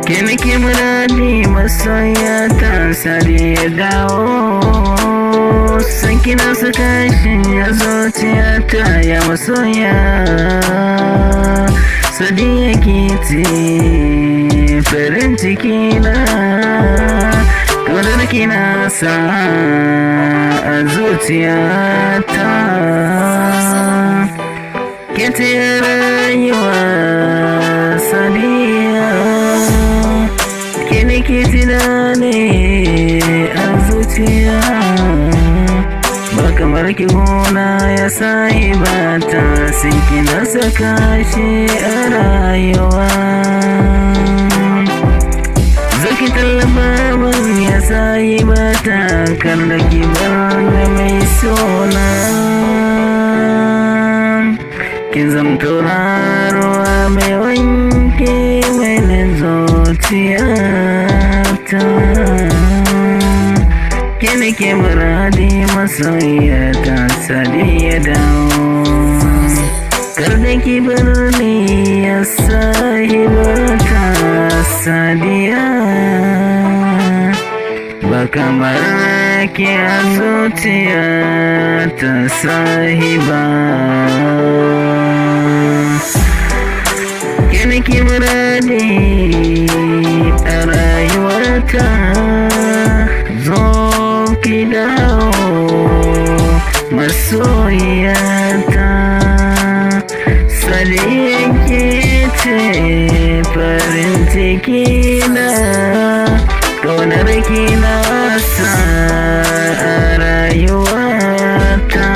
Keni ke mouradi masoyiyata, sadiya dawo. San kina saka shi a zuciyata ya masoya. Sadiya ke ce farin ciki na, ƙaunar kina sa a zuciyata. Ke ce rayuwa Sadiya, ke nake tunani a zuciya. Ba kamar ki gona ya sayi bata, sai kina saka shi a rayuwa. Zaki tallafa min ya sayi bata, kar da ki bar da mai suna. Kin zamto ruwa mai wanke mai zuciyata. Keni ke mouradi masoyiyata, sadiya dawo. Kar da ki bar ni ya sahibata Sadiya. Ba kamar ki a zuciyata sahiba. Keni ke mouradi a rayuwata, zo ki dawo masoyiyata. Sadiya ke ce farin ciki na, ƙaunar ki na sa a rayuwata.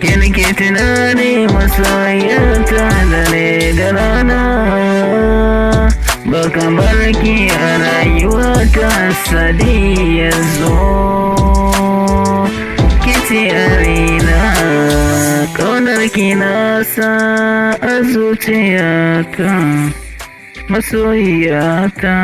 Keni ke tunani masoyiyata, dare da rana. Ba kamar ki a rayuwata Sadiya, zo ki ce a raina, ƙaunar ki na sa a zuciyata masoyiyata.